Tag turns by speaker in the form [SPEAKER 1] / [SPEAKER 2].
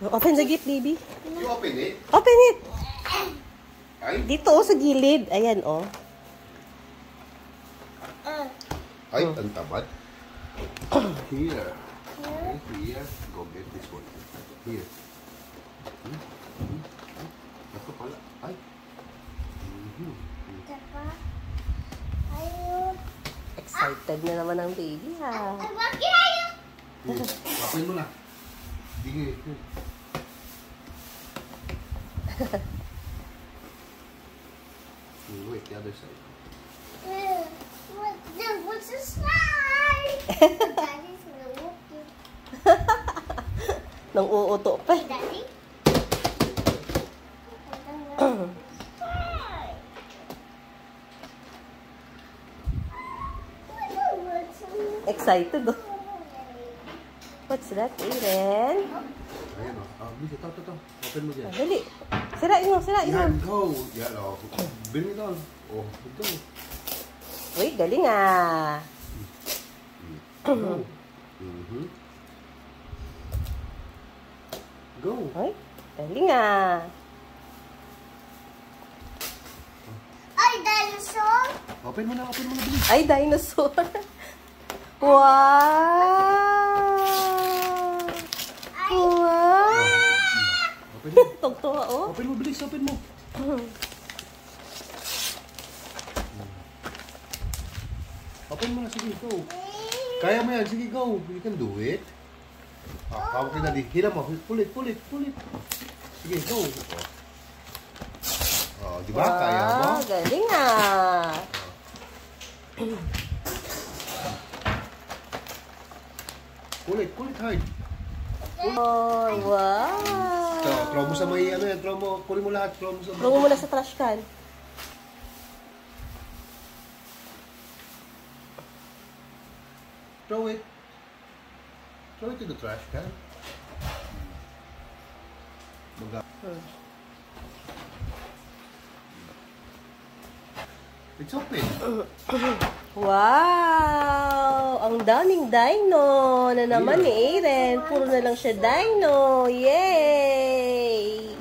[SPEAKER 1] Open the gate, baby.
[SPEAKER 2] You open it?
[SPEAKER 1] Open it.
[SPEAKER 2] Ay?
[SPEAKER 1] Dito, oh, sa gilid. Ayan, oh.
[SPEAKER 2] Ay, ang tamad. Here. Okay, here. Go get this one. Here. Ito pala. Ay.
[SPEAKER 1] Excited na naman ang baby, ha?
[SPEAKER 2] Here. Open mo na. Sige. Wait, the other side.
[SPEAKER 3] What's the slide? Daddy's looking.
[SPEAKER 1] Nang uuto pa.
[SPEAKER 3] Daddy?
[SPEAKER 1] Excited, oh. What's that, Aiden?
[SPEAKER 2] Ayan o. Bilis, ito. Open mo dyan.
[SPEAKER 1] Dali. Sirain mo, sirain mo.
[SPEAKER 2] Yan, go. Yan o. Bring it on. Oh, go.
[SPEAKER 1] Uy, galing, ah.
[SPEAKER 2] Go. Go.
[SPEAKER 1] Uy, galing, ah.
[SPEAKER 3] Ay, dinosaur?
[SPEAKER 2] Open mo na, bilis.
[SPEAKER 1] Ay, dinosaur. Wow! Wow!
[SPEAKER 2] Open mo.
[SPEAKER 1] Tugtuwa, oh.
[SPEAKER 2] Open mo, bilis. Open mo. Open mo na, sige, go. Kaya mo yan, sige, go. You can do it. Hawak ka na, hila mo. Pulit. Sige, go. Oh, di ba? Kaya mo?
[SPEAKER 1] Wow, galing, ah.
[SPEAKER 2] Pulit hard.
[SPEAKER 1] Oh, wow.
[SPEAKER 2] So, throw mo sa may, ano yan, kunin mo lahat, throw mo sa
[SPEAKER 1] Throw mo muna sa trash can.
[SPEAKER 2] Throw it. Throw it to the trash can. It's open.
[SPEAKER 1] Wow! Ang daming dino na naman ni Aiden. Puro na lang siya dino. Yay!